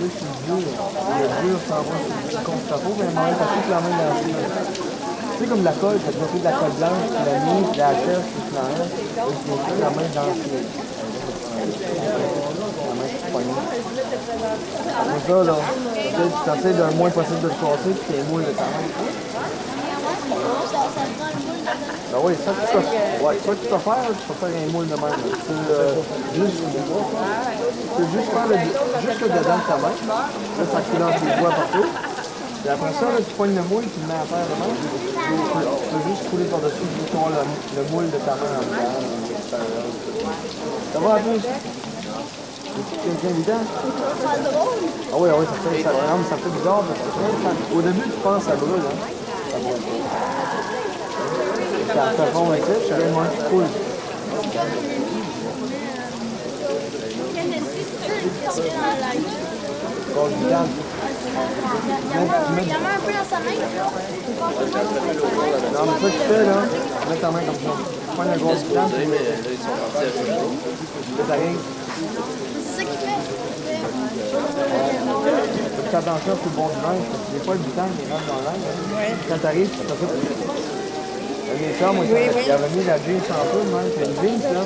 là, c'est dur. Le dur s'en va contre ta peau, mais à un moment, t'as toute la main dans le fil. Tu sais, comme la colle, t'as déjà fait de la colle blanche, tu l'as mis, puis la terre, tu l'as mis, et tu mets toute la main dans le fil. La main qui poignée. C'est ça, là. Tu essaies le moins possible de te casser, puis tu moules de ta main. Ben oui, ça tu peux faire. Ouais, ça tu peux faire, tu peux faire un moule de même. Tu peux juste faire juste le dedans de ta main. Là, ça coulance les doigts partout. Et après ça, là, tu pognes le moule, tu le mets à faire de même. Tu peux juste couler par-dessus, tu peux avoir le moule de ta main en dedans. Ça va un peu? C'est quelqu'un évident? Ah oui, oui, ça fait bizarre parce que au début, tu penses que ça brûle, hein? Ça brûle. Ça fond avec ça, c'est vraiment cool. Bon, du calme. Il y en a un peu dans sa main, là. Non, mais ça tu fais, là, tu mets ta main comme ça. Tu prends la grosse viande, puis là, t'arrives. C'est ça qu'il fait. Fais attention sur le bon du linge, parce que des fois, le butane, il rentre dans le linge. Quand t'arrives, tu fais ça. Les femmes, il avait mis la jeans un peu, même. C'est une jeans, là,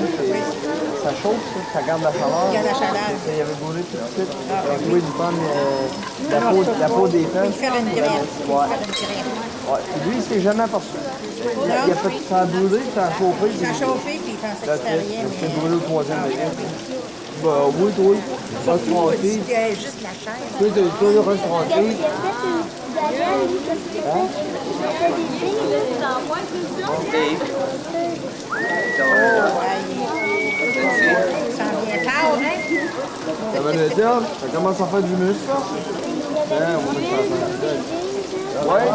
ça chauffe, ça garde la chaleur. Il y a la chaleur. Il avait brûlé tout de suite. Il a trouvé du fun, la peau des femmes. Il fait une graine. Ouais. Puis lui, il s'est jamais apporté. Ça a brûlé, ça a chauffé. Ça a chauffé, puis il pensait que c'était rien. Il s'est brûlé au troisième degré. Bah oui, toi, restracté. C'est juste la chair. Toi, restracté. Ça en vient fort, hein? Ça va le dire, ça commence à faire du muscle. On va mettre ça. Ouais,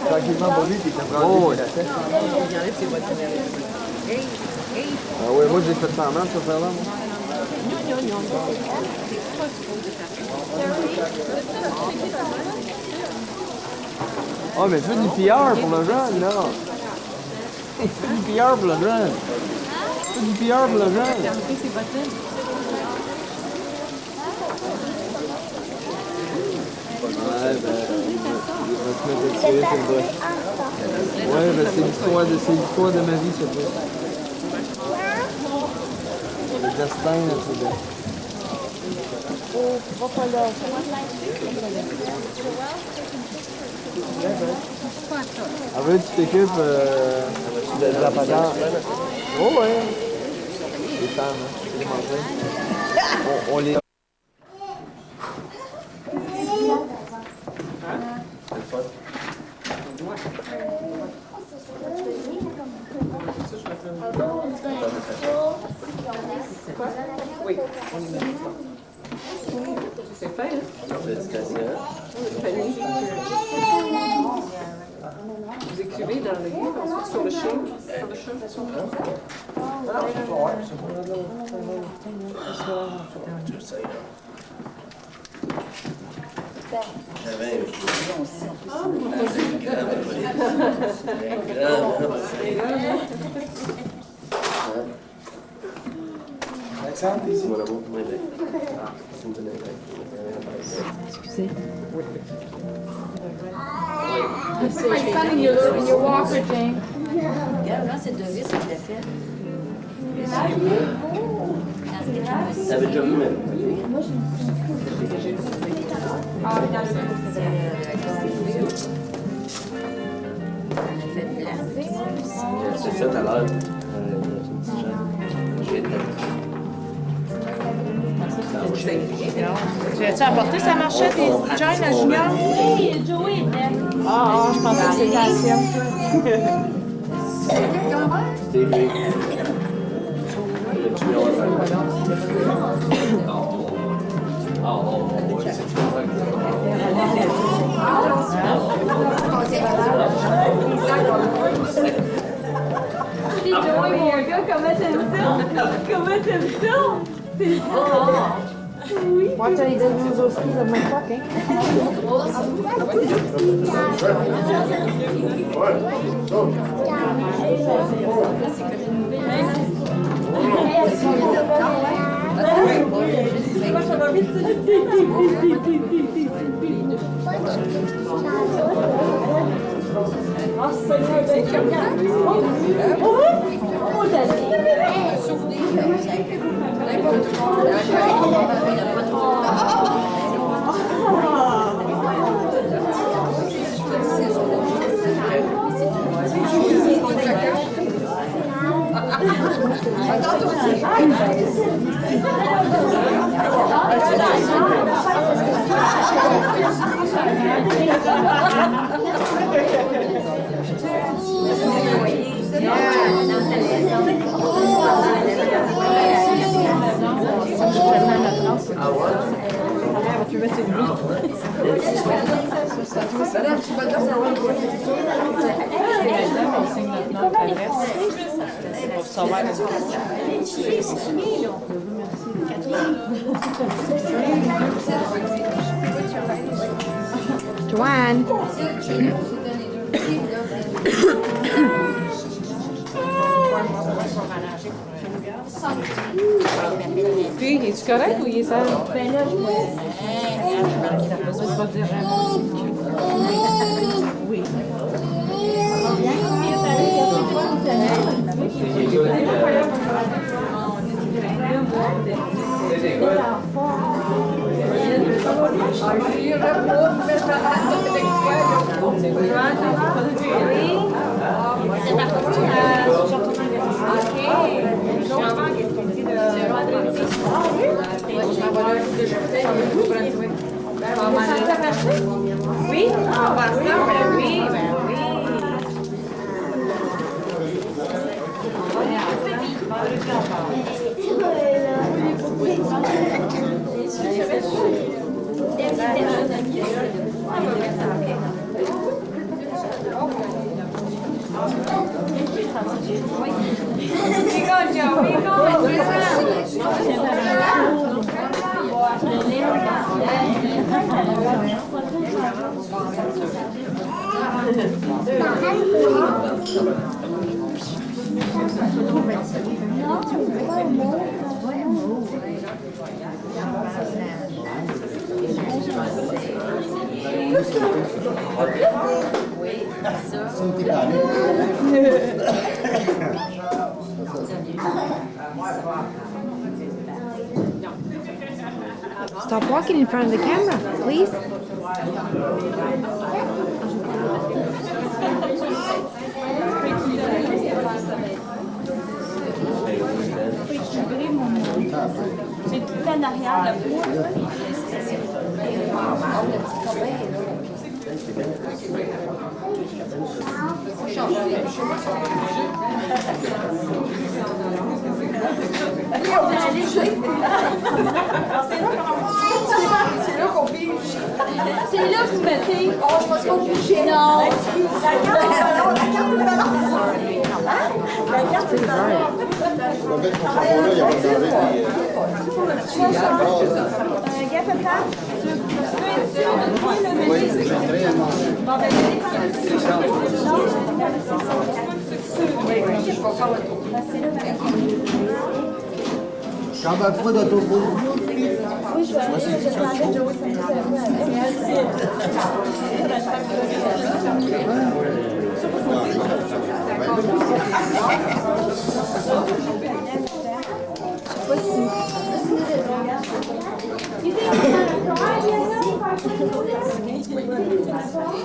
tranquillement, Bobby, t'es capable de la tête. Ah ouais, moi j'ai fait ça en main, ça faire là, moi. Oh, mais fais du PR pour le jeune, là. Fais du PR pour le jeune. Fais du PR pour le jeune. Ouais, ben, je vais te mettre le tirer sur le bras. Ouais, ben c'est l'histoire de ma vie, ça fait. Le destin, là, c'est bien. Va pas là. Après, tu t'occupes de la patente. Oh, ouais. Les femmes, hein, les manger. On les... Oui, on y met. C'est fait, hein? Le panier. Vous écrivez dans le livre, ensuite sur le chien. Sur le chien. Alexandre, ici. Excusez. My son in your walker, Jane. Regarde, là, c'est de vis que j'ai fait. T'avais déjà vu, même. C'est ça tout à l'heure. Tu as-tu apporté sa marchette et John à Junior? Oui, Joey était. Ah, je pensais que c'était la sienne. C'était lui. Dis Joey, mon gars, comment t'aimes ça? Comment t'aimes ça? C'est ça. Oui. Watch out, he doesn't lose those skis of my truck, eh? voir, ça va vite. Ah, Seigneur, ben, regarde. Oh, t'as dit. Tu veux mettre une vie. Joanne. Puis, es-tu correct ou il est sale? Ben là, je vois. Oui. Oui, on va ça, ben oui, ben oui. Stop walking in front of the camera, please. J'ai tout en arrière, là. C'est là qu'on pige. C'est là que tu mettez. Oh, je pense qu'on pige. Non. La carte, c'est le ballon. On va mettre mon chapeau là, il y a pas de oui, c'est très quand va pas d'autobus. Oui, je vais aller Joey,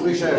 Oui, cher.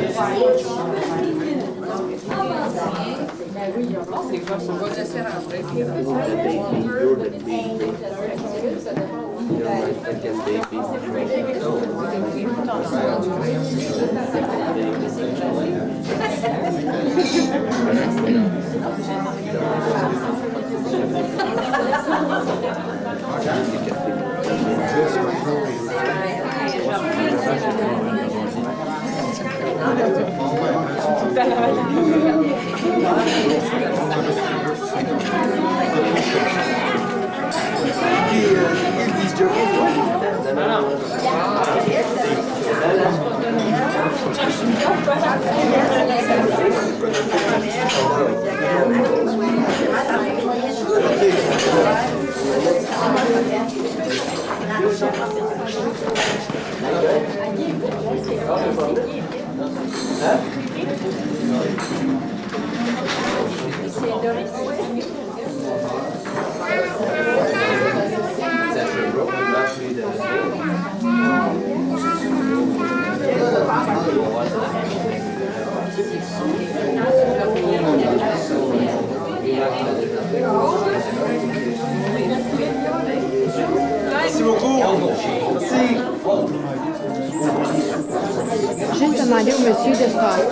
Juste demander au monsieur de se passer.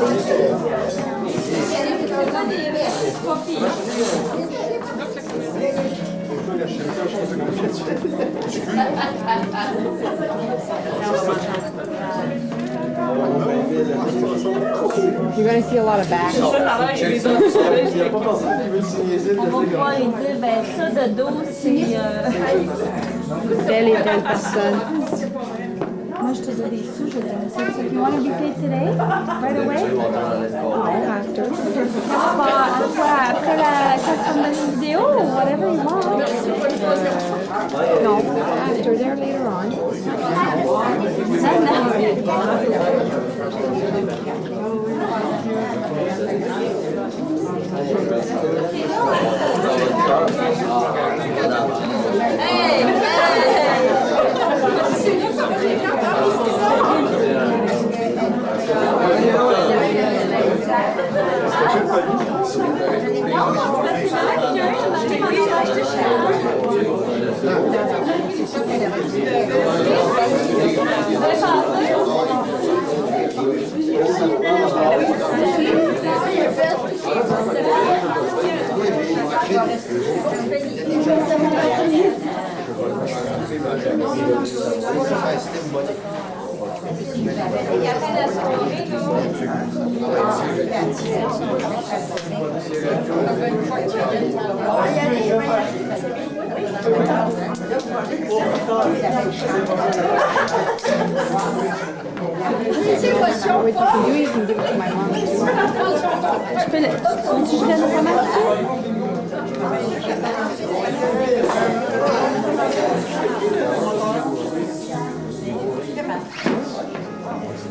You're going to see a lot of backs. On va pouvoir lui dire, ben ça de dos, c'est... Telle et telle personne. Moi, je te donne des sous, je te donne ça. So, you want to be paid today? Right away? Après quand tu vas me donner une vidéo ou whatever you want. No, after there later on. What you can do, you can give it to my mom. Je peux le... Tu donnes comment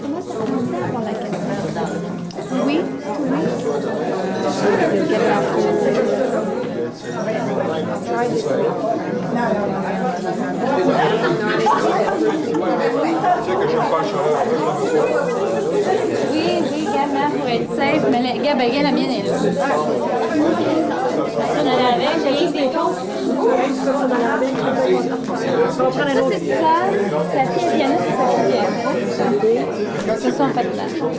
Comment ça prend le temps pour la question? Oui, oui. Just get it out. Try this one. Oui, gamin, pour être safe, mais la mienne est là. On allait avec, j'ai eu des comptes. Ça, c'est ça. Sa fille Diana, c'est sa fille. C'est ça, en fait, là. Tout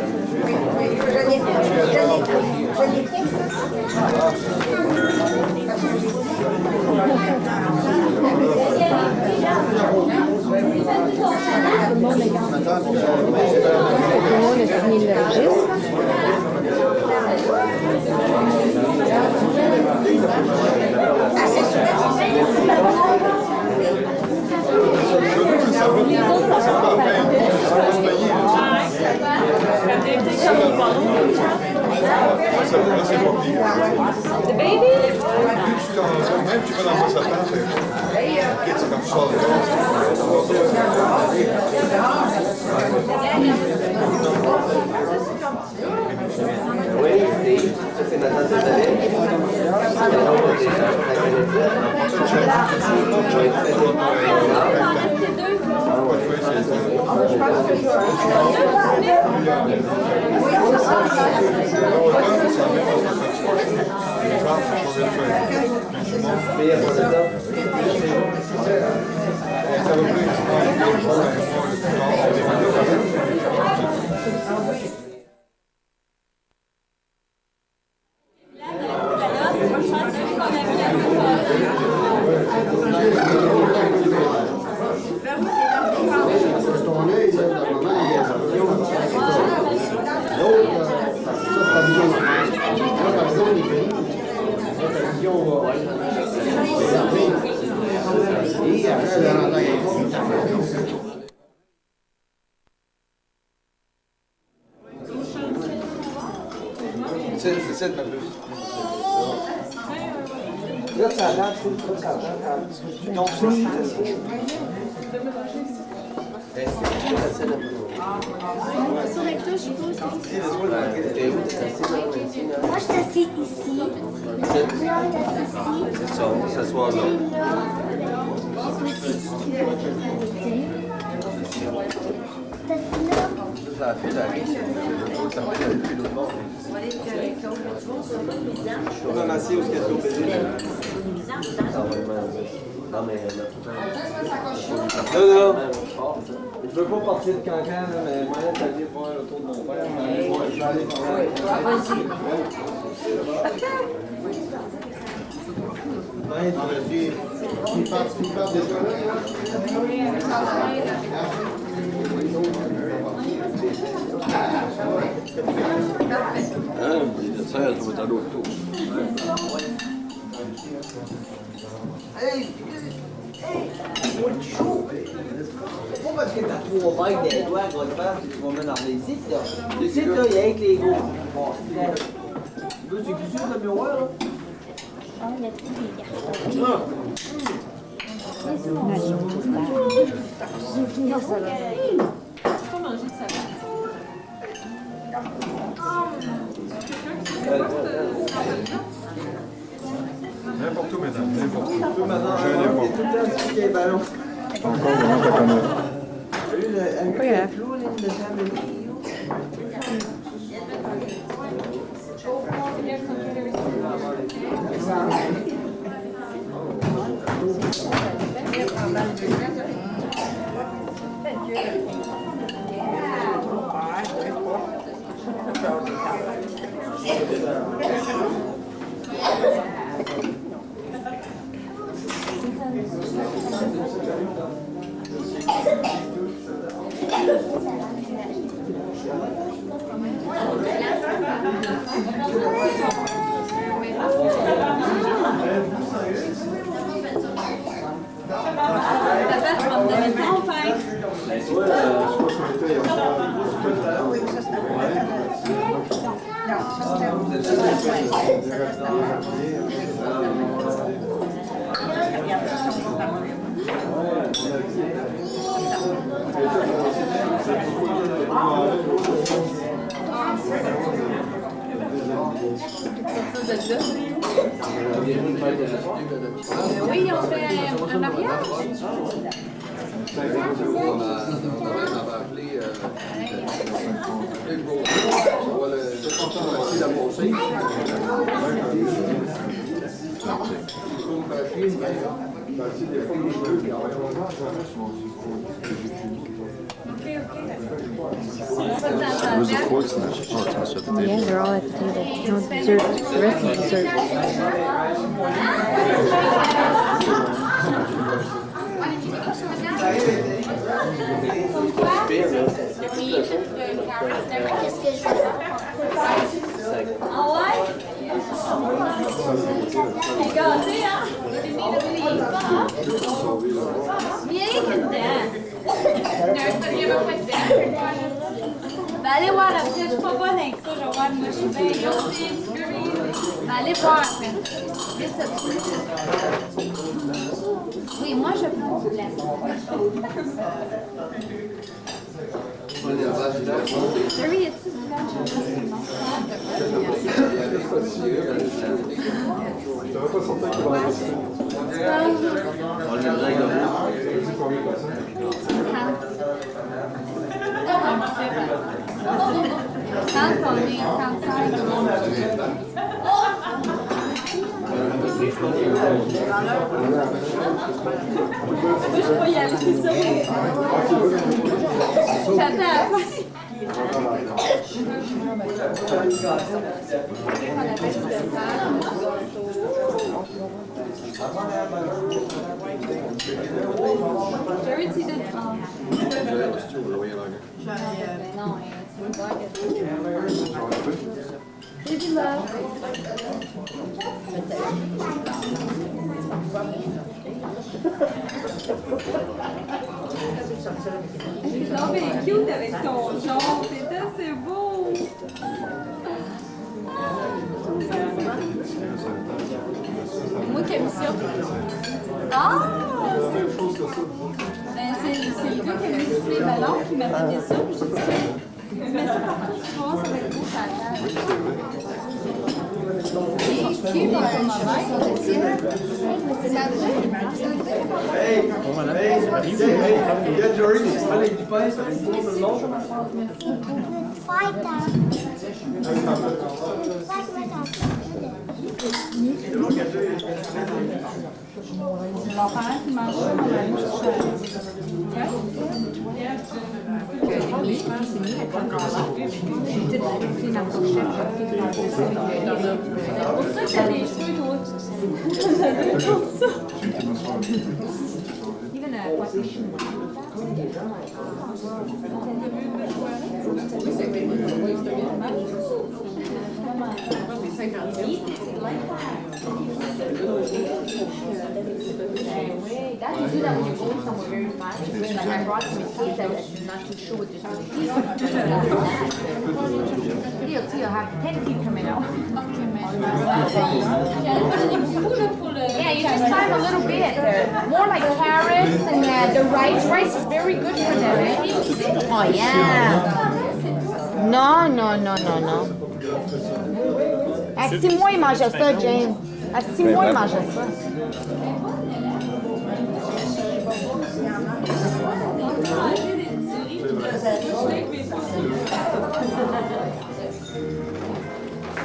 le monde a signé le registre. The baby? Même tu vas dans un sapin, c'est comme ça. Oui, ça c'est Nathan Césaret. C'est ça, ma belle. Là, ça a l'air, ça a l'air, tu tombes sur Sur les touches, je suppose. Moi, je suis assis ici. Là, on est assis ici. C'est ça, on va s'asseoir là. Ça a fait la vie, ça fait la vie de l'autre bord. On a assis où est-ce qu'il y a de l'eau pédée. Non, mais Là, là. veux pas partir de Cancan, là, mais moi, là, t'allais voir le tour de mon père. Je vais aller par là. Tu pars déjà Hein, il est 16, on va à l'autre tour. Hey! C'est pas parce que t'as 3 mecs des doigts à grosse face que tu vas mettre dans les sites, là. Les sites, là, il y a avec les gros. Bon, là, c'est qui sur le miroir, là? Oh, il y a tous les garçons. Pas manger de salade. N'importe où, mesdames, n'importe où. Tout maintenant, Je il n'ai y a pas. tout le temps qui est ballon. Encore une fois, connaître. Avec le clou, là, de famille. Oui, on fait un mariage. On avait appelé on va essayer d'amorcer. Where's the forks in that? Oh, it's also at the table. Yeah, they're all at the table. No dessert. The rest is dessert. Qu'est-ce que je veux faire? Ah ouais? T'es gâté, hein? T'es pas, hein? Viens dedans. Il y avait pas de dents. Ben, allez voir après, je suis pas bonne avec ça, je vais voir, moi je suis bien gâtée. Ben, allez voir après. Vite ça. Oui, moi je prends du lait. Oui, est-ce du je peux y aller, c'est ça. J'attends la fin. Jerry, tu donnes. Non, c'est j'ai du mal. Non, mais cute avec ton jaune, c'est assez beau. Moi qui aime ça. Ah! Ben, c'est le gars qui a mis tous les ballons qui m'a donné ça, puis j'ai dit Tu mets ça partout, tu vois, ça va être beau, ça Il y a Jory qui se met avec du pain, ça fait le long. Leurs parents qui mangent ça, on va aller chercher pour ça que t'as des cheveux, toi. Even a position. That you do that when you're going somewhere very fast. Like I brought some kids that I'm not too sure what this is. You'll see, you'll have 10 feet coming out. Yeah, you just try them a little bit. More like carrots and the rice. Rice is very good for them, eh? Oh, yeah. Non, non, non, non, non. À 6 mois, il mangeait ça, James. À 6 mois, il mangeait ça.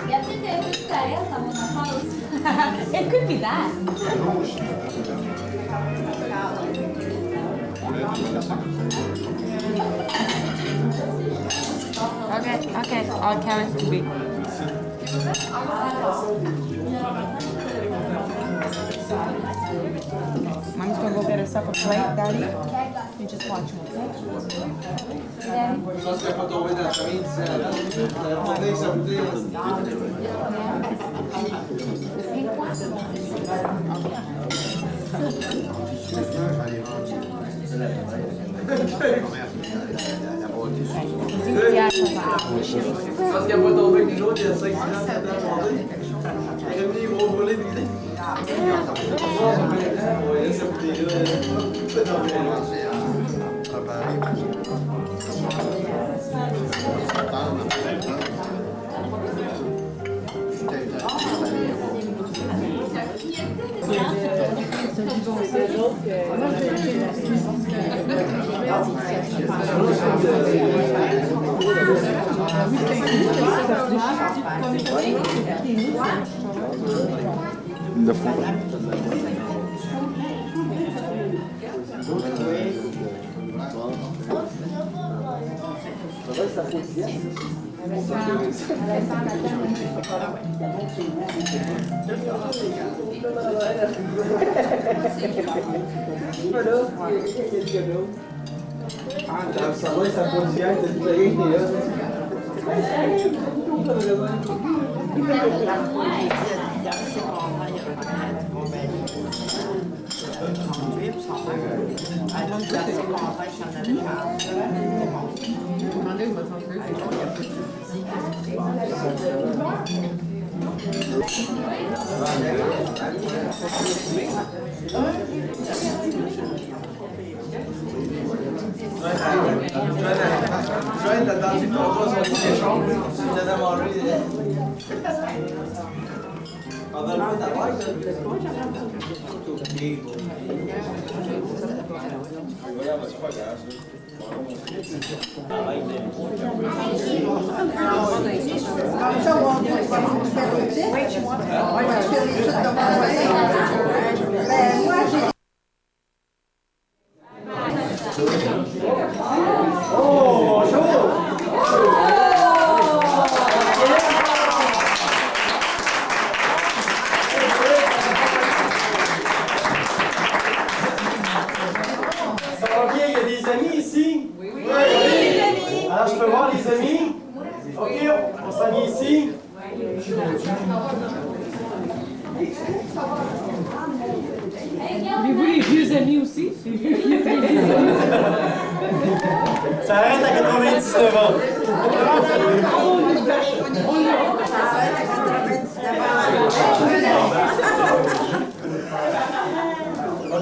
Il y a peut-être un peu de caresse dans mon enfance. It could be that. Okay, all carrots to be. Mom's gonna go get herself a plate, Daddy. You just watch me, okay? Je pense qu'elle va pas tomber dans la famille disant la journée ça vous dit. Je pense qu'elle va pas tomber avec les autres, il y a 5 ans dans la journée. Elle est venue gros brûler des idées. Ouais, ça vous dit là. Le fond. Ça va, ça pose bien, t'as dit rien qui est là. Joanne, t'as attendu que ton gars soit petit échange, tu viens de manger. Pendant le temps d'abord, alors, je peux voir les amis? OK, on s'en vient ici. Avez-vous les vieux amis aussi? Ça arrête à 99 ans. OK,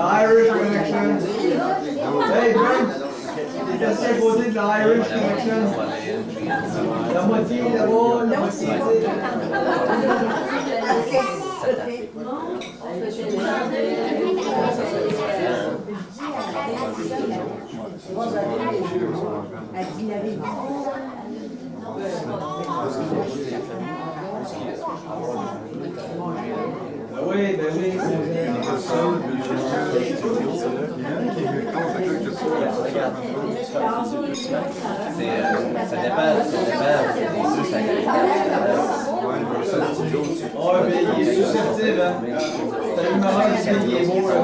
Irish Connection. Hey, Brent, t'es assis à côté de la Irish Connection. La moitié là-bas, la moitié. Ben oui, ben oui. Ça dépend des œufs, Oh, mais il est susceptible, hein. T'as eu maman qui est beau, là.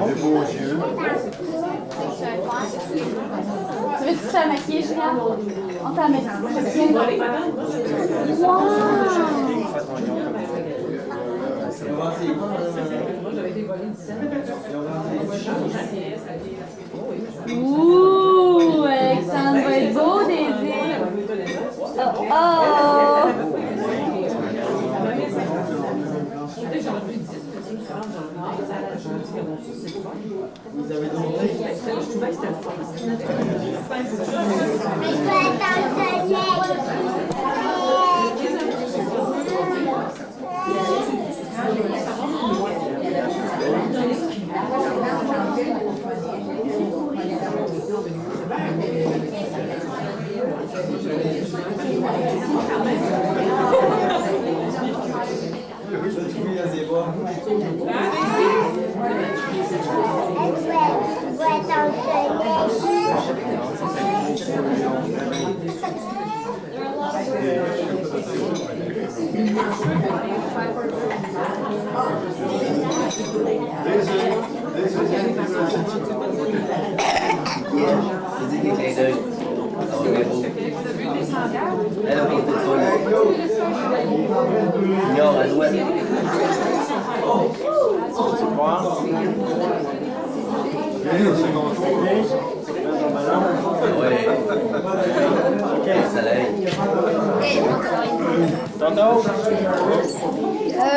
Des beaux yeux. Tu veux-tu te faire maquiller, Julien? On t'a mis. Ouh, Alexandre va être beau, Désir. Oh, oh. Vous avez demandé? Je trouvais que c'était le fun.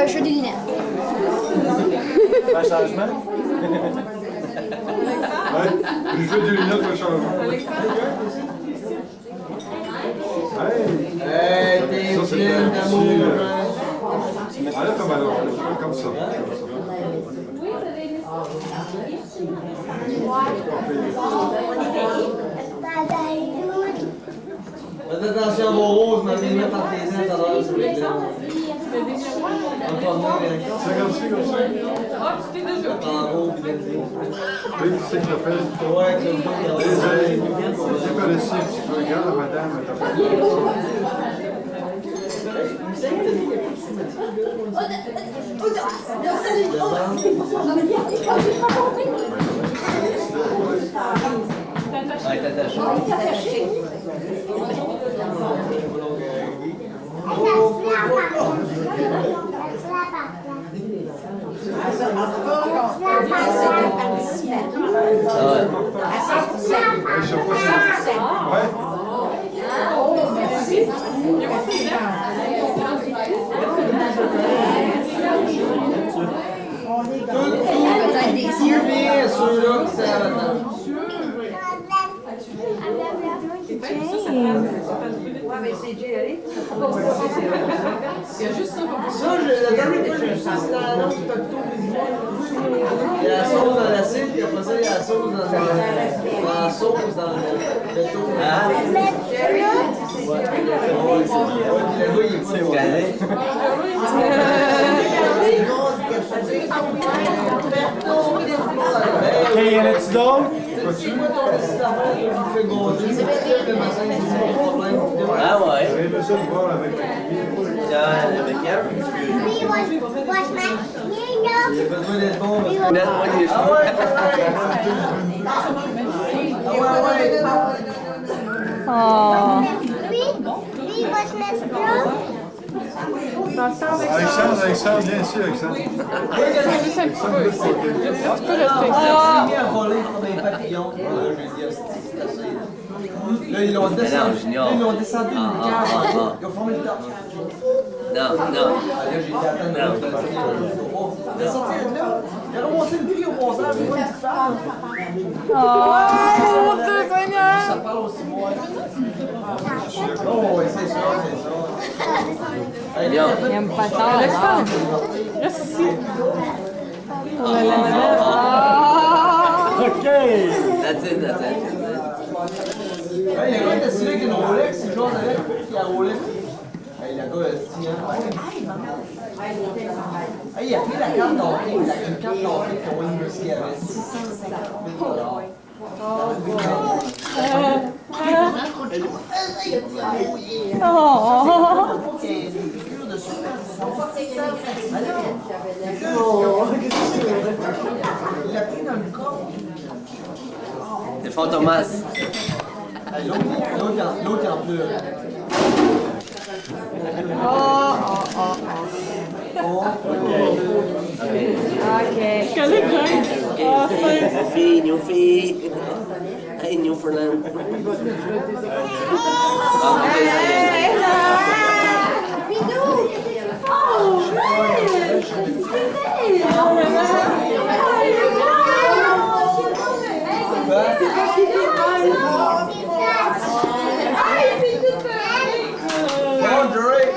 Je fais des lunettes. Un changement? Ouais, je fais des lunettes pour le changement. Hey, t'es pleine d'amour. Enlève comme alors, comme ça. Faites attention à vos roses, mais les mettre entre les dents, ça va. Ah, tu t'es déjà Oui, c'est que fait. Ouais, c'est J'ai pas laissé un petit peu. Regarde, madame, t'as pas Ouais, t'as attaché. Peut-être des yeux. ceux-là qui servent là-dedans. Ouais, mais c'est déjà allé. Il y a juste ça pour Ça, la dernière fois que j'ai vu ça, c'est dans l'annonce du Pacto Brésilien. Il y a la sauce dans l'acide, puis après ça, il y a la sauce dans la sauce, dans le béton. Ah, le gars, il est pas OK, y en a-tu d'autres? C'est quoi ton petit affaire qui te fait gonfler? C'est le matin, c'est pas problème. Ah ouais. J'avais besoin de voir avec la Avec elle? Il y a besoin d'être bon. Mets-moi des Ah ouais, Alexandre, bien sûr, Alexandre. juste un petit peu. Tu peux rester. Ah, mis à voler comme un papillon. Je lui ai dit, c'est assez. Là, ils l'ont descendu. Là, ils l'ont descendu d'une cage. Ils ont formé le top. Non. Là, j'ai dit, attends, il a sorti de là. Il a remonté une fille au concert. Je vois une petite femme. Oh, mon Dieu, Seigneur! Ça parle aussi, moi. Oh, ouais, c'est ça, c'est ça. Il aime pas ça. Alexandre, reste ici. Oh là là là là. OK. That's it. Hey, le gars était stylé avec une Rolex, c'est le genre de mec qui a Rolex. Hey, le gars, il Hey, il a pris la carte d'hockey, une carte d'hockey pour University avait 650 $. Il a pris dans le corps. C'est Fantomas. L'autre il en pleure. OK. New fille. Hey, Newfoundland. Bon, Drake.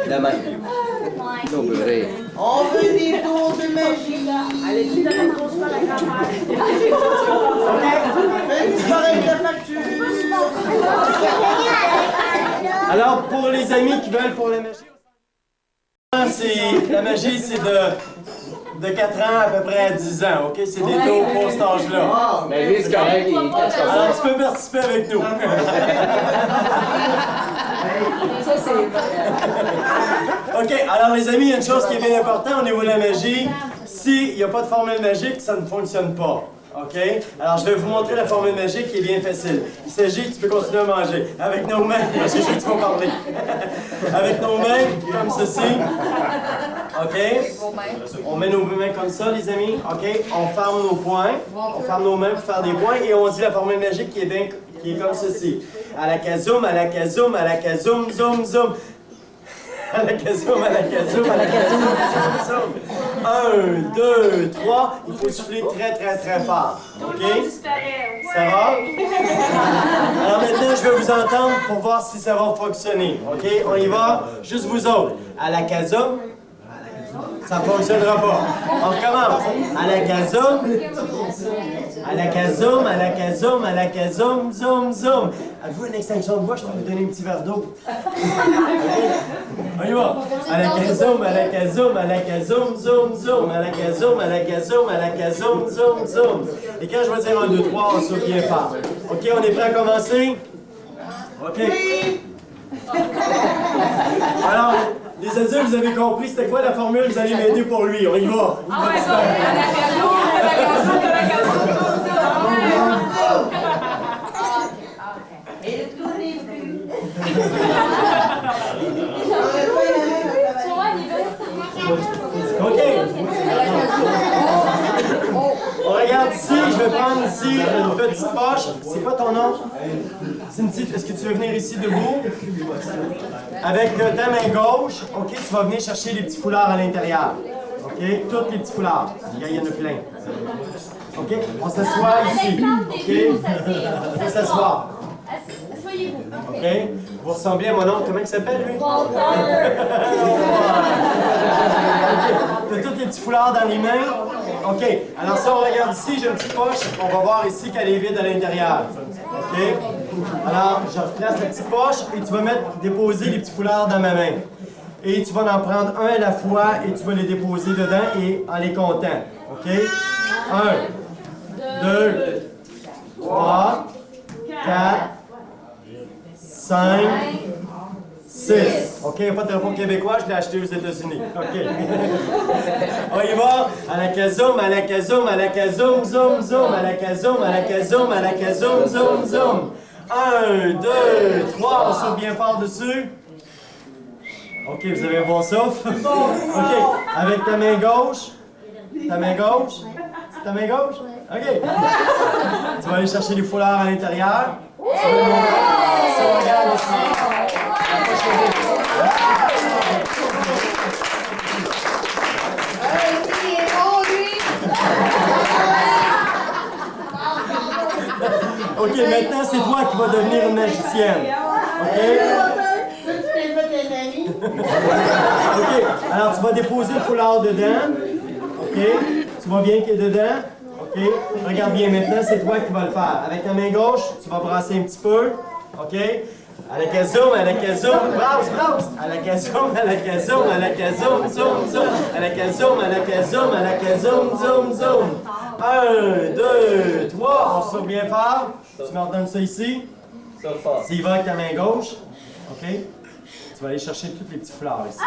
La main. On veut des tours de magie. Allez-tu dans la course par la grand-mère? Fais disparaître la facture. Alors, pour les amis qui veulent pour la magie, la magie, c'est de 4 ans à peu près à 10 ans, OK? C'est des tours pour cet âge-là. Mais lui, c'est correct, il est 4 ans. Alors, tu peux participer avec nous. Ça, c'est... OK, alors les amis, il y a une chose qui est bien importante au niveau de la magie. S'il n'y a pas de formule magique, ça ne fonctionne pas. OK? Alors, je vais vous montrer la formule magique qui est bien facile. Il s'agit, tu peux continuer à manger, avec nos mains, parce que je vais te parler. Avec nos mains, comme ceci. OK? On met nos mains comme ça, les amis. OK? On ferme nos poings. On ferme nos mains pour faire des points. Et on dit la formule magique qui est comme ceci. À la kazoum, à la kazoum, à la kazoum, zoom, zoom. À la kazoum, à la kazoum, à la kazoum, zoom, zoom. 1, 2, 3. Il faut souffler très, très, très fort. OK? Ça va? Alors maintenant, je vais vous entendre pour voir si ça va fonctionner. OK? On y va? Juste vous autres. À la kazoum. Ça ne fonctionnera pas. On recommence. À la kazoum. À la kazoum, à la kazoum, à la kazoum, zoom, zoom. Avez-vous une extinction de voix? Je peux vous donner un petit verre d'eau. On y va. À la kazoum, à la kazoum, à la kazoum, zoom, zoom. À la kazoum, à la kazoum, à la kazoum, zoom, zoom. Et quand je vais dire 1, 2, 3, on souffle bien fort. OK, on est prêt à commencer? OK. Alors, les adultes, vous avez compris c'était quoi la formule? Vous allez m'aider pour lui. On y va. Ah ouais, ça, à la kazoum, à la kazoum, à la kazoum, Et le tour n'est plus. OK. On regarde ici, je vais prendre ici une petite poche. C'est quoi ton nom? Cynthia, est-ce que tu veux venir ici debout? Avec ta main gauche, OK, tu vas venir chercher les petits foulards à l'intérieur. OK? Tous les petits foulards. Il y en a plein. OK? On s'assoit ici. OK? On va s'asseoir. Asseyez-vous. OK? Vous ressemblez à mon oncle. Comment il s'appelle, lui? Tu as tous les petits foulards dans les mains. OK. Alors, si on regarde ici, j'ai une petite poche. On va voir ici qu'elle est vide à l'intérieur. OK? Alors, je replace la petite poche et tu vas déposer les petits foulards dans ma main. Et tu vas en prendre un à la fois et tu vas les déposer dedans et en les comptant. OK? 1, 2, 3, 4, 5, 6. OK, il n'y a pas de drapeau québécois, je l'ai acheté aux États-Unis. OK. On y va. À la kazoum, à la kazoum, à la kazoum, zoom, zoom. À la kazoum, à la kazoum, à la kazoum, zoom, zoom. 1, 2, 3. On souffle bien fort dessus. OK, vous avez un bon souffle. OK. Avec ta main gauche. Ta main gauche. C'est ta main gauche? OK. Tu vas aller chercher les foulards à l'intérieur. Si on regarde ici. OK, maintenant c'est toi qui vas devenir une magicienne. OK? OK, alors tu vas déposer le foulard dedans. OK? Tu vois bien qu'il est dedans? OK? Regarde bien maintenant, c'est toi qui vas le faire. Avec ta main gauche, tu vas brasser un petit peu. OK? À la kazoum, à la kazoum, brasse, brasse! À la kazoum, à la kazoum, à la kazoum, zoom, zoom! À la kazoum, à la kazoum, à la kazoum, zoom, zoom! 1, 2, 3, on souffle bien fort. Tu me redonnes ça ici. S'il va avec ta main gauche, OK? Tu vas aller chercher tous les petits foulards ici.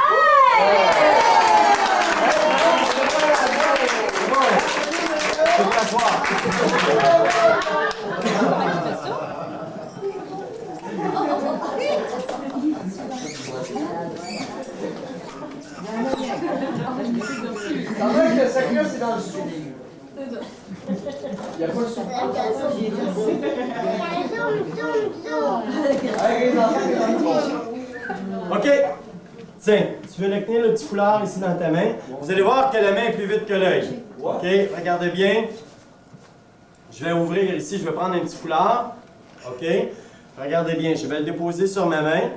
Tu peux t'asseoir. Quand même que le secret, c'est dans le sud. Il n'y a pas de son. OK. Tiens, tu veux tenir le petit foulard ici dans ta main. Vous allez voir que la main est plus vite que l'œil. OK, regardez bien. Je vais ouvrir ici, je vais prendre un petit foulard. OK. Regardez bien, je vais le déposer sur ma main.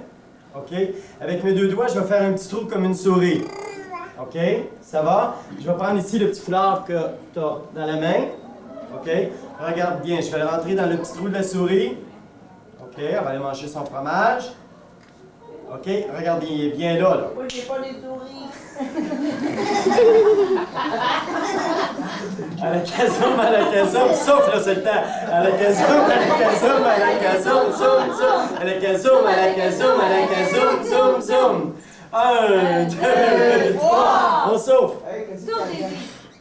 OK. Avec mes deux doigts, je vais faire un petit trou comme une souris. OK, ça va? Je vais prendre ici le petit foulard que tu as dans la main. OK. Regarde bien, je vais le rentrer dans le petit trou de la souris. OK, on va aller manger son fromage. OK, regarde bien, il est bien là. Moi, j'ai pas les souris. À la kazoum, souffle là, c'est le temps. À la kazoum, à la kazoum, à la kazoum, zoom, zoom. À la kazoum, à la kazoum, à la kazoum, zoom, zoom. 1, 2, 3, on souffle.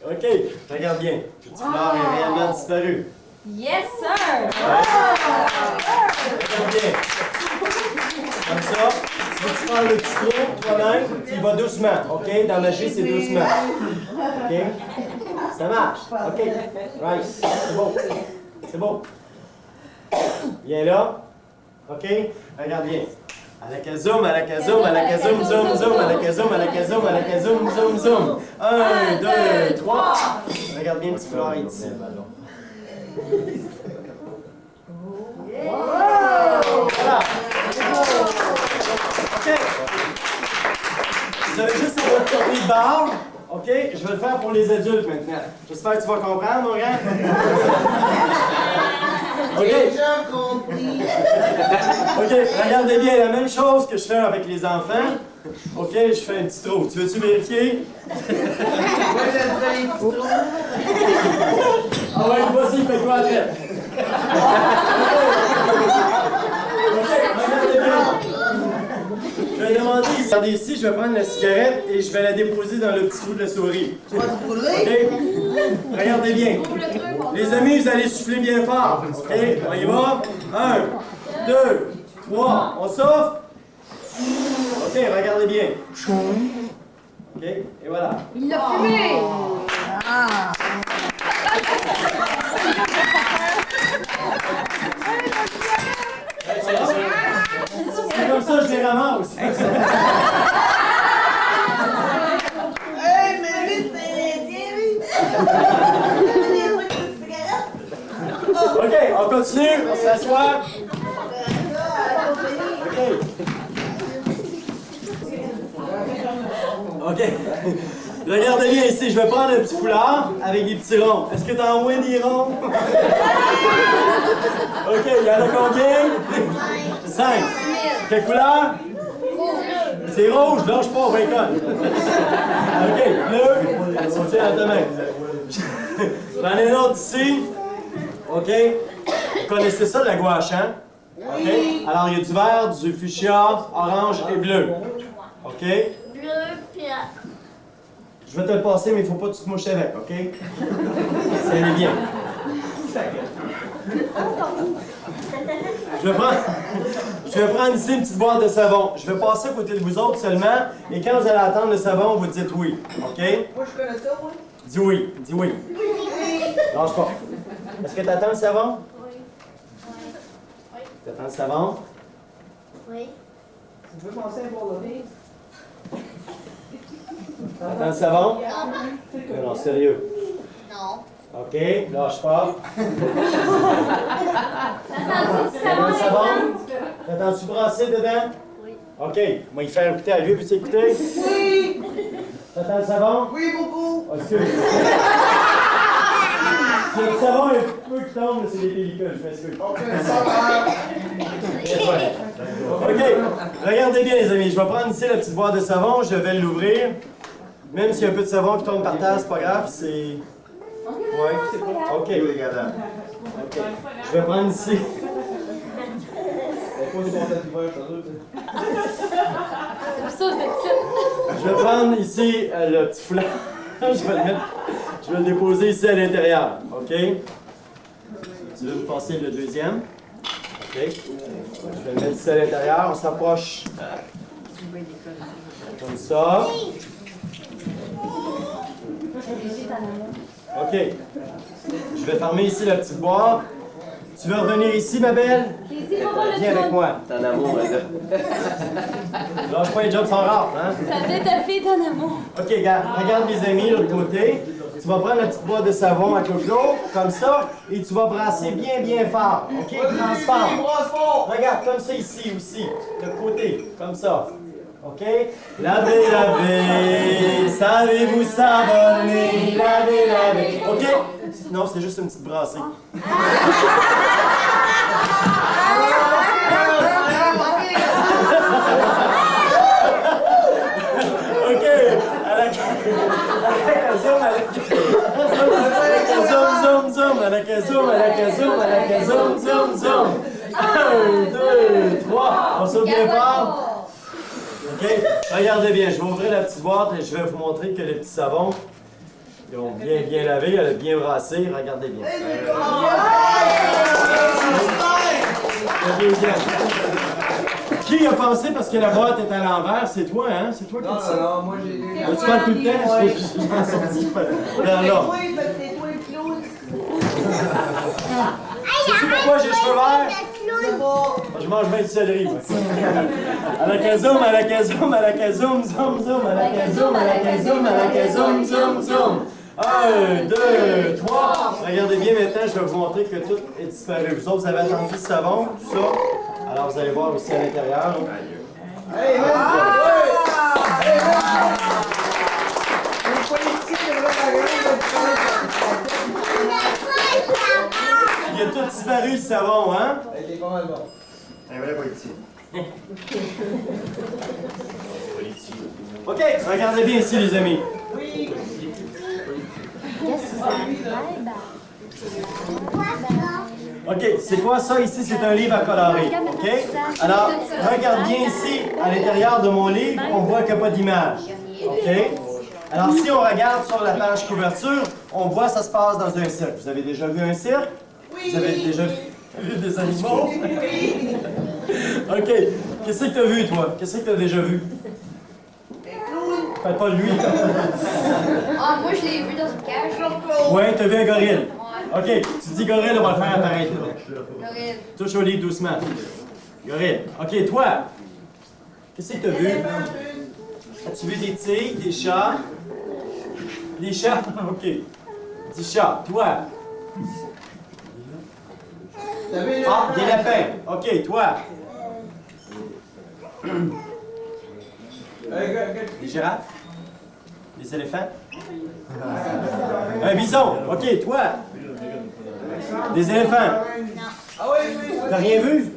OK, regarde bien. Le petit foulard est réellement disparu. Yes, sir! Regarde bien. Comme ça, tu vas te faire le petit trou toi-même, tu y vas doucement, OK? Dans le jet, c'est doucement. OK? Ça marche. OK. Right. C'est beau. C'est beau. Viens là. OK? Regarde bien. À la zoom, à la zoom, à la zoom, zoom, zoom, à la zoom, à la zoom, à la zoom, zoom, zoom. 1, 2, 3. Regarde bien le petit foulard ici. Voilà. OK. Vous avez juste à votre tournée de barre. OK? Je vais le faire pour les adultes maintenant. J'espère que tu vas comprendre, mon grand. OK? Déjà compris. OK, regardez bien, la même chose que je fais avec les enfants. OK, je fais un petit trou. Tu veux-tu vérifier? Ah ouais, vas-y, fais-toi à tête. OK, regardez bien. Je vais demander, regardez ici, je vais prendre la cigarette et je vais la déposer dans le petit trou de la souris. Tu vas te brûler? OK? Regardez bien. Les amis, vous allez souffler bien fort. OK? On y va. 1, 2, 3. On souffle. OK, regardez bien. OK? Et voilà. Il l'a fumé! C'est comme ça que je les ramasse. Hey, mais vite, viens vite! OK, on continue. On s'assoit. OK. Regardez bien ici, je vais prendre un petit foulard avec des petits ronds. Est-ce que t'en vois des ronds? OK, il y en a combien? 5. Quelle couleur? C'est rouge, lâche pas, on va école. OK, bleu, on tient à ta main. J'en ai un autre ici. OK? Vous connaissez ça, la gouache, hein? OK? Alors, il y a du vert, du fuchsia, orange et bleu. OK? Bleu, plat. Je vais te le passer, mais il ne faut pas que tu te mouches avec, OK? Ça allait bien. Je vais prendre ici une petite boîte de savon. Je vais passer à côté de vous autres seulement, et quand vous allez attendre le savon, vous dites oui, OK? Moi, je connais ça, moi. Dis oui, dis oui. Lâche pas. Est-ce que tu attends le savon? Oui. Tu attends le savon? Oui. Tu veux penser à boire de vie? Attends le savon? Non, sérieux. Non. OK, lâche pas. Attends, le savon? T'attends-tu brasser dedans? Oui. OK, moi il faire écouter à lui, veux-tu écouter? Oui! T'attends le savon? Oui, beaucoup! Oh, excuse. Si le savon est peu qui tombe, c'est des pellicules, je m'excuse. OK, regardez bien les amis, je vais prendre ici la petite boîte de savon, je vais l'ouvrir. Même s'il y a un peu de savon qui tombe par terre, c'est pas grave, c'est... Ouais, OK. OK. Je vais prendre ici. Je vais prendre ici le petit foulard. Je vais le déposer ici à l'intérieur. OK? Tu veux me passer le deuxième? OK. Je vais le mettre ici à l'intérieur. On s'approche. Comme ça. OK. Je vais fermer ici la petite boîte. Tu veux revenir ici, ma belle? Viens avec moi. T'es en amour, là. Lâche pas, les jobs sont rares, hein? Ça détafie ton amour. OK, regarde mes amis, de l'autre côté. Tu vas prendre la petite boîte de savon à clou-clou, comme ça, et tu vas brasser bien, bien fort. OK? Transforme. Regarde, comme ça ici aussi, de côté, comme ça. OK? Lavez, lavez, savez-vous savonner? Lavez, lavez. OK? Non, c'est juste une petite brassée. OK, à la zoom, zoom, zoom, à la zoom, zoom, zoom, zoom. 1, 2, 3, on saute bien fort. OK, regardez bien, je vais ouvrir la petite boîte et je vais vous montrer que le petit savon Ils ont bien lavé, elle a bien brassé, regardez bien. Qui a pensé parce que la boîte est à l'envers? C'est toi, hein? C'est toi qui dis ça? Non, moi j'ai lu. Tu parles tout le temps? Je m'en sortis vers là. C'est toi le clown. Sais-tu pourquoi j'ai les cheveux verts? Je mange bien du céleri, moi. À la kazoum, à la kazoum, à la kazoum, zoom, zoom, à la kazoum, à la kazoum, à la kazoum, zoom, zoom. 1, 2, 3. Regardez bien maintenant, je vais vous montrer que tout est disparu. Vous autres, vous avez attendu le savon, tout ça. Alors, vous allez voir aussi à l'intérieur. Hey, Il a tout disparu le savon, hein? il est pas mal bon. Un vrai politique. OK, regardez bien ici, les amis. Oui. OK, c'est quoi ça ici? C'est un livre à colorer. OK? Alors, regarde bien ici, à l'intérieur de mon livre, on voit qu'il n'y a pas d'image. OK? Alors, si on regarde sur la page couverture, on voit que ça se passe dans un cirque. Vous avez déjà vu un cirque? Vous avez déjà vu des animaux? OK. Qu'est-ce que tu as vu, toi? Qu'est-ce que tu as déjà vu? Fais pas lui. Ah, moi, je l'ai vu dans une cage. Ouais, tu as vu un gorille. OK, tu dis gorille, on va le faire apparaître. Gorille. Touche au livre doucement. Gorille. OK, toi, qu'est-ce que tu as vu? As-tu vu des tigres, des chats? Des chats? OK. Des chats. Toi? Ah, des lapins. OK, toi? Des girafes? Des éléphants? Un bison. OK, toi? Des éléphants? T'as rien vu?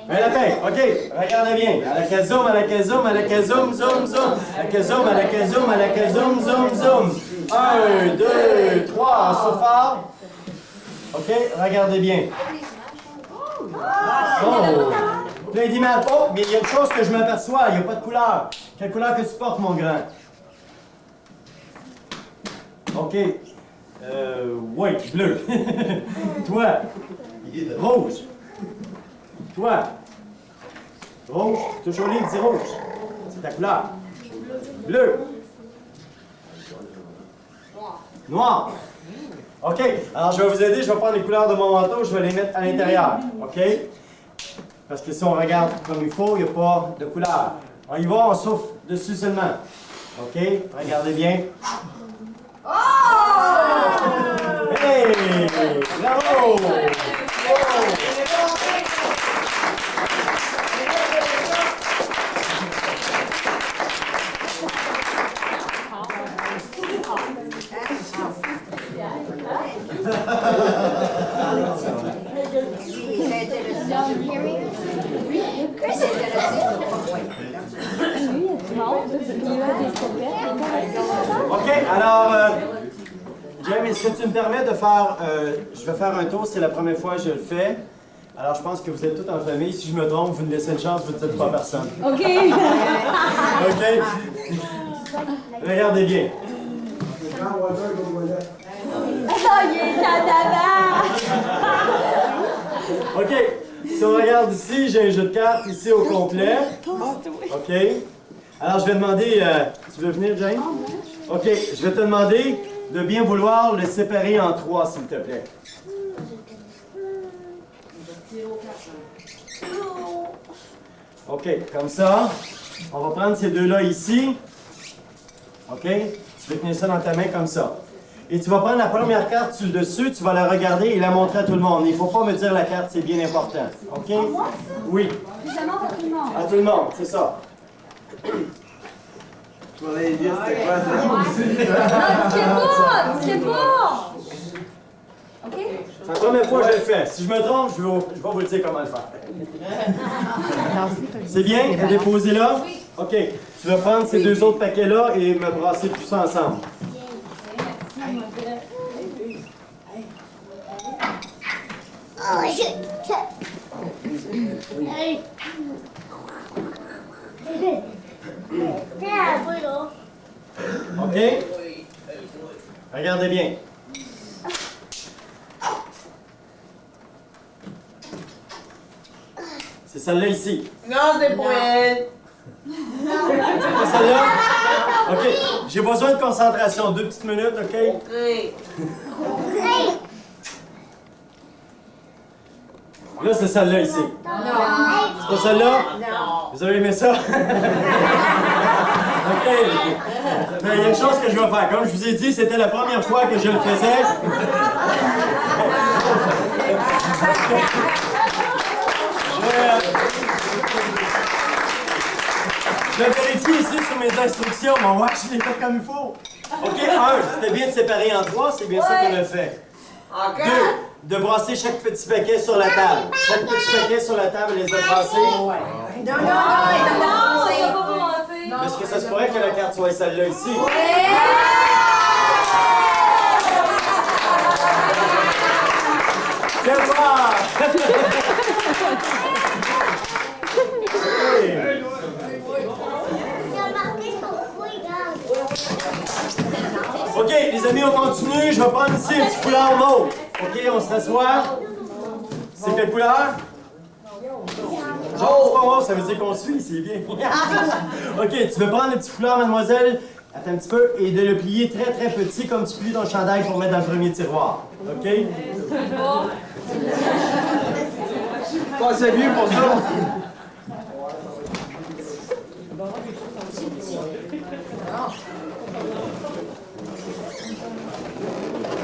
Un lapin. OK, regardez bien. À la kazoum, à la kazoum, à la kazoum, zoom, zoom. À la kazoum, à la kazoum, à la kazoum, zoom, zoom. 1, 2, 3, sauf fort. OK, regardez bien. Oh! Plein d'images. Oh, mais il y a une chose que je m'aperçois, il n'y a pas de couleur. Quelle couleur que tu portes, mon grand? OK. Oui, bleu. Toi? Rouge. Toi? Rouge. Touche au livre, dis rouge. C'est ta couleur. Bleu. Noir. OK. Alors, je vais vous aider. Je vais prendre les couleurs de mon manteau. Je vais les mettre à l'intérieur. OK? Parce que si on regarde comme il faut, il n'y a pas de couleur. On y va, on souffle dessus seulement. OK? Regardez bien. Hey! Bravo! OK, alors, James, est-ce que tu me permets de faire... je vais faire un tour, c'est la première fois que je le fais. Alors, je pense que vous êtes tous en famille. Si je me trompe, vous me laissez une chance, vous ne dites pas à personne. OK. OK? Regardez bien. Oh, il est cadavre! OK. Si on regarde ici, j'ai un jeu de cartes ici au complet. OK. Alors, je vais demander... tu veux venir, Jane? OK. Je vais te demander de bien vouloir le séparer en 3, s'il te plaît. OK. Comme ça. On va prendre ces deux-là ici. OK? Tu vas tenir ça dans ta main comme ça. Et tu vas prendre la première carte sur le dessus, tu vas la regarder et la montrer à tout le monde. Il ne faut pas me dire la carte, c'est bien important. OK? Oui. Je demande à tout le monde. À tout le monde, c'est ça. Tu vas aller dire c'était quoi ça? C'est pas! OK? C'est la première fois que je le fais. Si je me trompe, je vais vous le dire comment le faire. C'est bien? Vous déposez là? OK. Tu vas prendre ces deux autres paquets-là et me brasser tout ça ensemble. Oh, OK? Regardez bien. C'est celle-là ici. Non, c'est pour elle. C'est pas celle-là? OK. J'ai besoin de concentration. 2 petites minutes, OK? Là, c'est celle-là ici. Non. C'est pas celle-là? Non. Vous avez aimé ça? OK. Mais il y a une chose que je vais faire. Comme je vous ai dit, c'était la première fois que je le faisais. Je vérifie ici sur mes instructions. Mon watch, je l'ai fait comme il faut. OK, 1, c'était bien de séparer en 3, c'est bien ça qu'on a fait. 2, de brasser chaque petit paquet sur la table. Chaque petit paquet sur la table, les a brassés. Non, ça va pas commencer. Est-ce que ça se pourrait que la carte soit celle-là ici? C'est moi! OK, les amis, on continue. Je vais prendre ici un petit foulard mauve. OK, on s'assoit. C'est quelle couleur? Oh, ça veut dire qu'on suit, c'est bien. OK, tu veux prendre le petit foulard, mademoiselle, attends un petit peu, et de le plier très très petit comme tu plies ton chandail pour mettre dans le premier tiroir. OK? Pas assez vieux pour ça.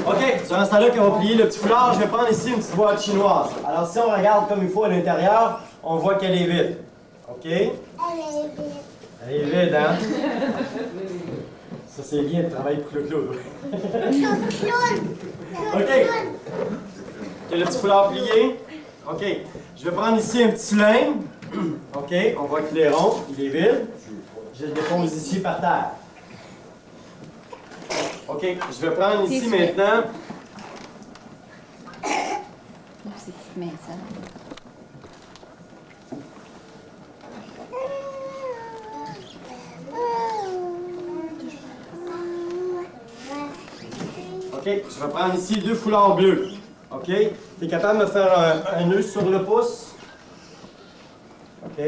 OK, sur l'instant-là qu'on va plier le petit foulard, je vais prendre ici une petite boîte chinoise. Alors si on regarde comme il faut à l'intérieur, on voit qu'elle est vide. OK? Elle est vide. Elle est vide, hein? Ça, c'est bien de travailler pour le clown. OK. OK, le petit foulard plié. OK. Je vais prendre ici un petit cylindre. OK, on voit qu'il est rond, il est vide. Je le dépose ici par terre. OK, je vais prendre ici maintenant. OK, je vais prendre ici 2 foulards bleus. OK, tu es capable de me faire un nœud sur le pouce? OK.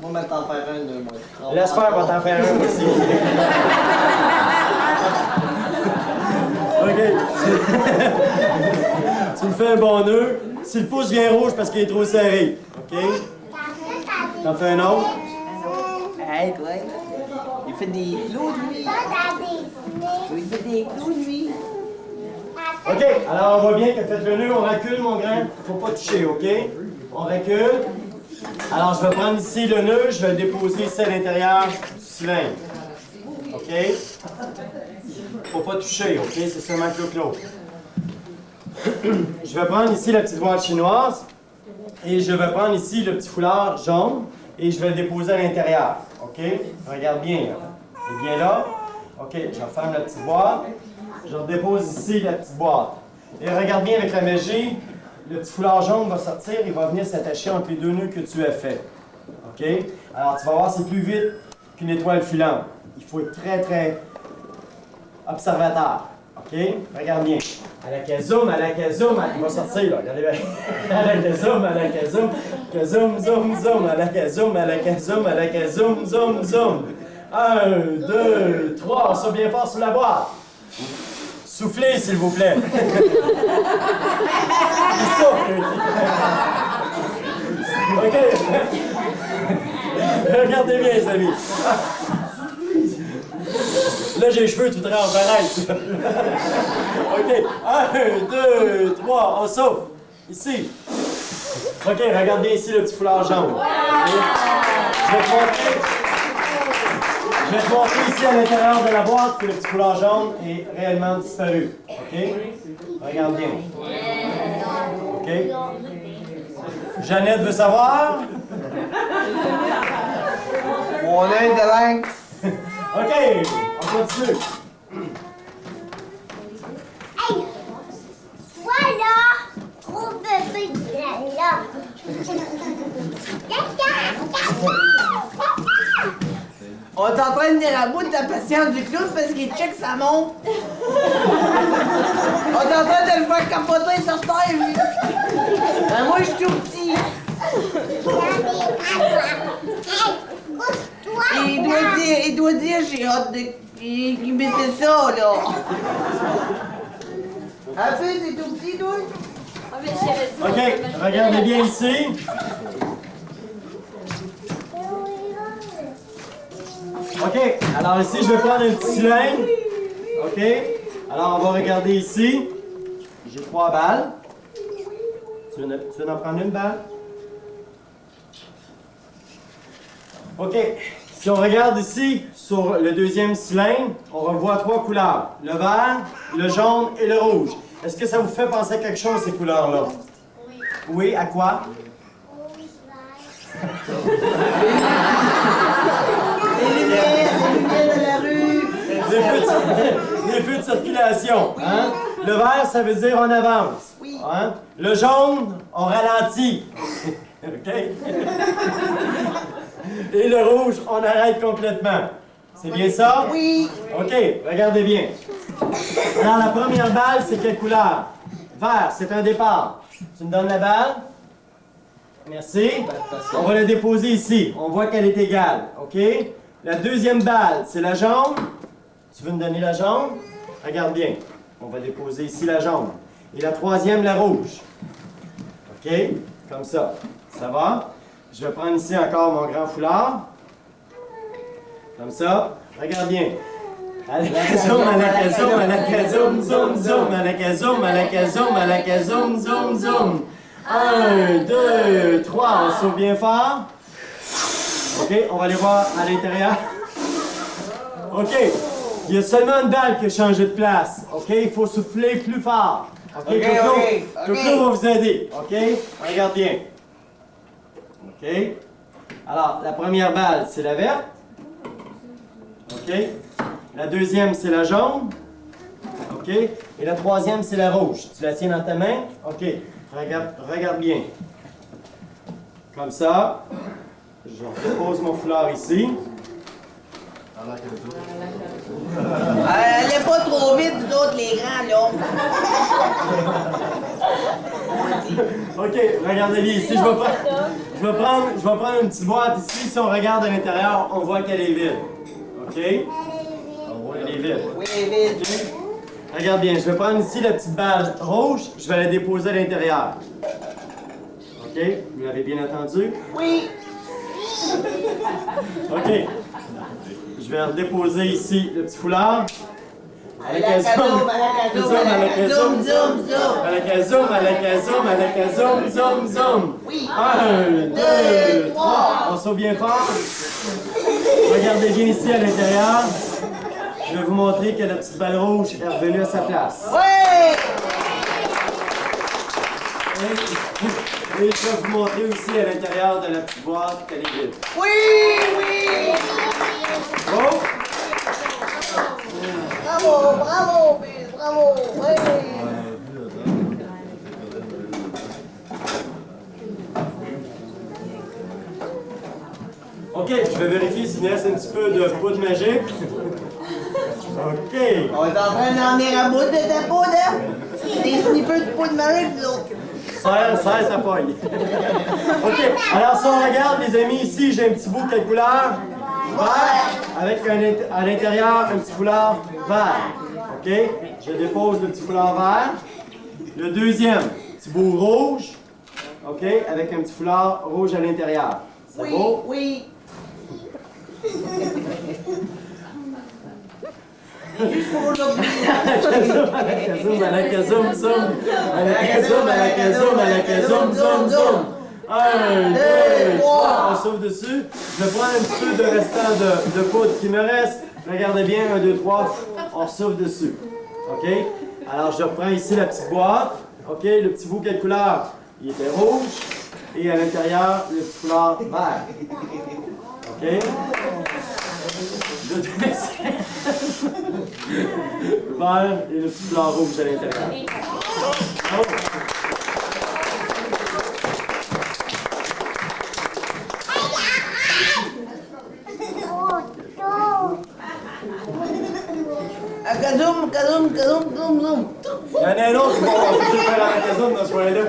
On va t'en faire un de moi. Laisse faire, on va t'en faire un aussi. OK. Tu me fais un bon nœud. Si le pouce vient rouge parce qu'il est trop serré. OK? T'en fais un autre? Hey, toi, il fait des clous, lui. Il fait des clous, lui. OK, alors on voit bien que faites le nœud, on recule mon grain. Faut pas toucher, OK? On recule. Alors je vais prendre ici le nœud, je vais le déposer ici à l'intérieur du cylindre. OK? Faut pas toucher, OK? C'est seulement clos-clos. Je vais prendre ici la petite boîte chinoise et je vais prendre ici le petit foulard jaune et je vais le déposer à l'intérieur. OK? Regarde bien, là. Il est bien là. OK, je referme la petite boîte. Je redépose ici la petite boîte. Et regarde bien avec la magie, le petit foulard jaune va sortir, il va venir s'attacher entre les 2 nœuds que tu as fait. OK? Alors tu vas voir, c'est plus vite qu'une étoile filante. Il faut être très, très observateur. OK? Regarde bien. À la kazoum, il va sortir là. Regardez bien. À la kazoum, kazoum, zoom, zoom, à la kazoum, zoom, zoom. 1, 2, 3, on saute bien fort sous la boîte. Soufflez, s'il vous plaît. Il souffle. OK. Regardez bien, les amis. Là, j'ai les cheveux tout transparents. OK. 1, 2, 3, on souffle. Ici. OK, regarde bien ici le petit foulard jaune. Je vais te montrer ici à l'intérieur de la boîte que le petit foulard jaune est réellement disparu. OK? Regarde bien. OK? Jeannette veut savoir? On a une de langue. OK, on continue. Voilà! Trop bébé là! On On est en train de venir à bout de la patience du clown parce qu'il check sa montre. On est en train de le faire capoter sur terre, lui. Ben, moi, je suis tout petit. Et il doit dire, j'ai hâte de... Mais c'est ça, là. Un peu, c'est tout petit, toi? OK, regardez bien ici. OK, alors ici, je vais prendre un petit cylindre. OK, alors on va regarder ici. J'ai 3 balles. Tu veux en prendre une balle? OK, si on regarde ici, sur le deuxième cylindre, on revoit 3 couleurs. Le vert, le jaune et le rouge. Est-ce que ça vous fait penser à quelque chose, ces couleurs-là? Oui, à quoi? Les lumières de la rue. Les feux de circulation. Hein? Le vert, ça veut dire on avance. Oui. Hein? Le jaune, on ralentit. OK? Et le rouge, on arrête complètement. C'est bien ça? Oui. OK, regardez bien. Alors, la première balle, c'est quelle couleur? Vert, c'est un départ. Tu me donnes la balle? Merci. On va la déposer ici. On voit qu'elle est égale. OK? La deuxième balle, c'est la jaune. Tu veux me donner la jaune? Regarde bien. On va déposer ici la jaune. Et la troisième, la rouge. OK? Comme ça. Ça va? Je vais prendre ici encore mon grand foulard. Comme ça. Regarde bien. Zoom, zoom, zoom, zoom, zoom, zoom. 1, 2, 3. On sauve bien fort. OK, on va aller voir à l'intérieur. OK, il y a seulement une balle qui a changé de place. OK, il faut souffler plus fort. OK, Coco va vous aider. OK, regarde bien. OK. Alors, la première balle, c'est la verte. OK. La deuxième, c'est la jaune. OK. Et la troisième, c'est la rouge. Tu la tiens dans ta main. OK. Regarde bien. Comme ça. Je repose mon foulard ici. Allez pas trop vite, vous autres, les grands, là. OK, regardez bien ici. Je vais prendre une petite boîte ici. Si on regarde à l'intérieur, on voit qu'elle est vide. OK? On voit qu'elle est vide. Oui, vide. Okay. Regarde bien, je vais prendre ici la petite balle rouge. Je vais la déposer à l'intérieur. OK? Vous l'avez bien entendu? Oui. OK. Je vais redéposer ici le petit foulard. Avec un zoom, zoom, zoom. Oui. 1, 2, 3. On saute bien fort. Regardez bien ici à l'intérieur. Je vais vous montrer que la petite balle rouge est revenue à sa place. Oui. Et je vais vous montrer aussi à l'intérieur de la petite boîte qu'elle est vide. Oui, oui. Bon. Bravo, bravo, bravo. Oui. OK, je vais vérifier s'il me reste un petit peu de poudre magique. OK. On est en train d'en venir à bout de ta poudre. Des sniffers de poudre magique, nous autres. Serre ta pogne. OK, alors si on regarde, les amis, ici, j'ai un petit bout, quelle couleur? Vert, avec à l'intérieur un petit foulard vert. OK, je dépose le petit foulard vert. Le deuxième, petit bout rouge. OK, avec un petit foulard rouge à l'intérieur. C'est beau? Oui. Juste pour aujourd'hui. Zoom, zoom. 1, 2, 3. On sauve dessus. Je vais prendre un petit peu de restant de poudre qui me reste. Regardez bien, 1, 2, 3. On sauve dessus. OK? Alors, je reprends ici la petite boîte. OK? Le petit bout, quelle couleur? Il était rouge. Et à l'intérieur, le petit foulard vert. OK? Le deuxième. Vert et le petit foulard rouge à l'intérieur. Oh. Il y en a un autre qui va avoir tout faire la maison dans ce coin-là.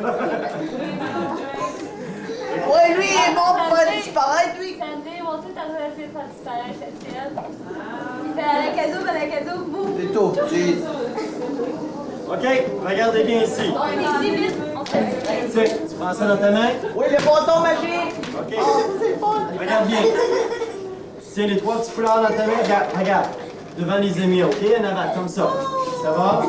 Ouais, lui, il est bon pour faire disparaître, lui. Sandy, ils vont tous essayer de faire disparaître cette tienne. Il fait à la caso, boum. C'est tout. OK, regardez bien ici. On est ici, vite. On se fait Tiens, tu prends ça dans ta main. Oui, le bâton magique. OK. Oh, ça, c'est le fun. Regarde bien. Tu tiens les 3 petits foulards dans ta main. Regarde. Devant les amis, OK? En avant, comme ça. Ça va?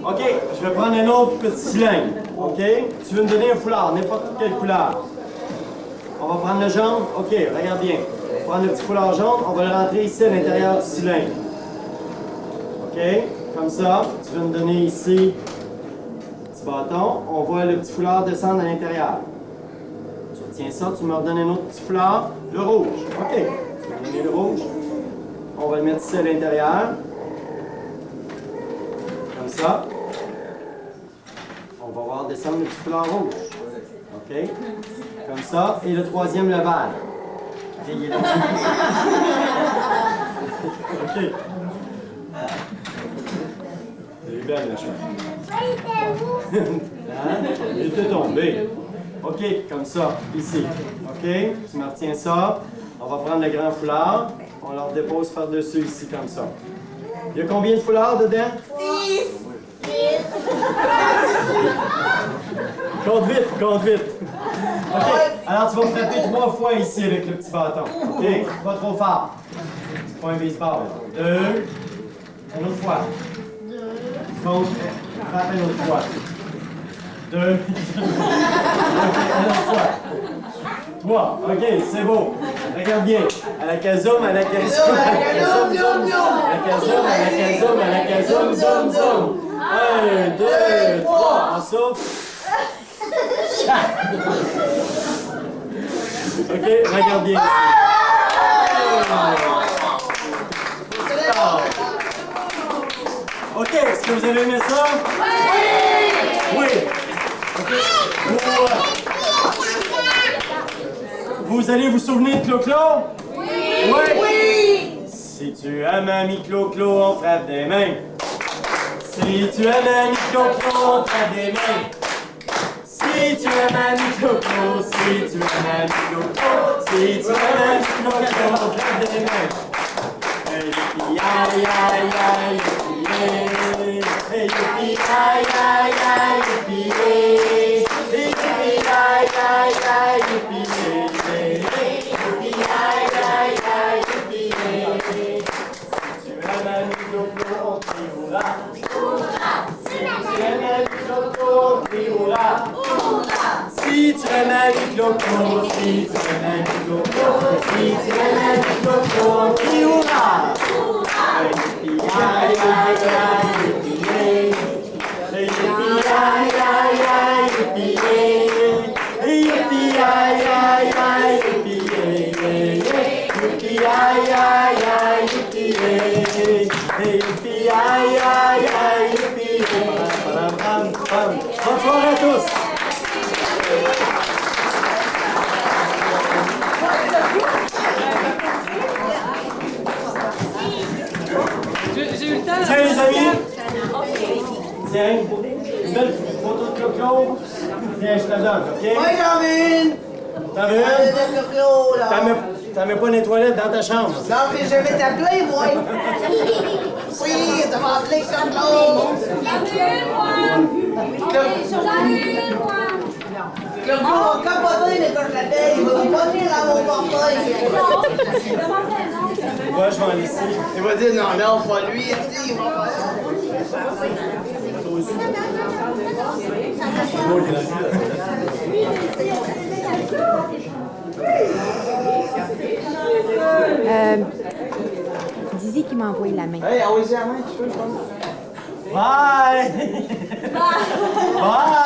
OK, je vais prendre un autre petit cylindre. OK? Tu veux me donner un foulard, n'importe quelle couleur. On va prendre le jaune. OK, regarde bien. On va prendre le petit foulard jaune. On va le rentrer ici à l'intérieur du cylindre. OK? Comme ça. Tu veux me donner ici le petit bâton. On voit le petit foulard descendre à l'intérieur. Tu retiens ça. Tu me redonnes un autre petit foulard. Le rouge. OK. Tu vas me donner le rouge. On va le mettre ici à l'intérieur. Comme ça. On va voir descendre le petit foulard rouge. OK? Comme ça. Et le troisième, le vert. OK, il est là. OK. Elle est belle, la chose. Hein? Il était tombé. OK, comme ça. Ici. OK? Tu me retiens ça. On va prendre le grand foulard. On leur dépose par-dessus ici, comme ça. Il y a combien de foulards dedans? 6. Compte vite, compte vite. OK, alors tu vas frapper 3 fois ici avec le petit bâton. OK, pas trop fort. C'est pas un baseball. 2. Une autre fois. Compte, frappe une autre fois. 2. OK, une autre fois. 3. OK, c'est beau. Regarde bien. À la casoum, à la casoum, à la casoum, zoom, zoom. À la casoum, à la casoum, à la casoum, zoom, zoom. 1, 2, 3. On souffle. OK, regarde bien. OK, est-ce que vous avez aimé ça? Oui! Oui! OK. Vous allez vous souvenir de Clo-Clo? Oui! Oui! Si tu aimes ami Clo-Clo, on frappe des mains. Si tu aimes ami Clo-Clo, on frappe des mains. Si tu aimes ami Clo-Clo, si tu aimes ami Clo-Clo, si tu aimes ami Clo-Clo, on frappe des mains. Hey, yippee, aïe, aïe, aïe, yippee, hey, yippee, aïe, aïe, aïe, yippee, hey, yippee, aïe, aïe, aïe, yippee, hey, yippee, aïe, aïe, aïe, yippee, hey. Si tu aimes ami Clo-Clo, on crie hurrah. Si tu aimes ami Clo-Clo, on crie hurrah. Si tu aimes ami Clo-Clo, si tu aimes ami Clo-Clo, si tu aimes ami Clo-Clo, on crie hurrah. Hey, yippee, aïe, aïe, aïe, yippee, hey. Hey, yippee, aïe, aïe, aïe, yippee, hey. Hey, yippee, aïe, aïe, aïe, yippee, hey, hey, hey. Yippee, aïe, aïe, aïe, yippee, hey, hey. Hey, yippee, aïe, aïe, aïe, yippee, hey. Bam, bam, bam. Bonne soirée à tous! J'ai eu le temps. Tiens, les amis! Tiens, une belle photo de Clo-Clo. Tiens, je te la donne, OK? Oui, j'en veux une. T'en veux une? T'en mets pas dans les toilettes dans ta chambre. Non, mais je vais t'appeler, moi. Oui, ça va appeler Clo-Clo. Clo-Clo va capoter, mais quand je l'appelle, il va pas venir à mon portefeuille. Moi, je vais en laisser. Il va dire non, non, pas lui, il va pas. Dizzy qui m'a envoyé la main. Hey, envoyez la main, tu peux, je pense. Bye! Bye!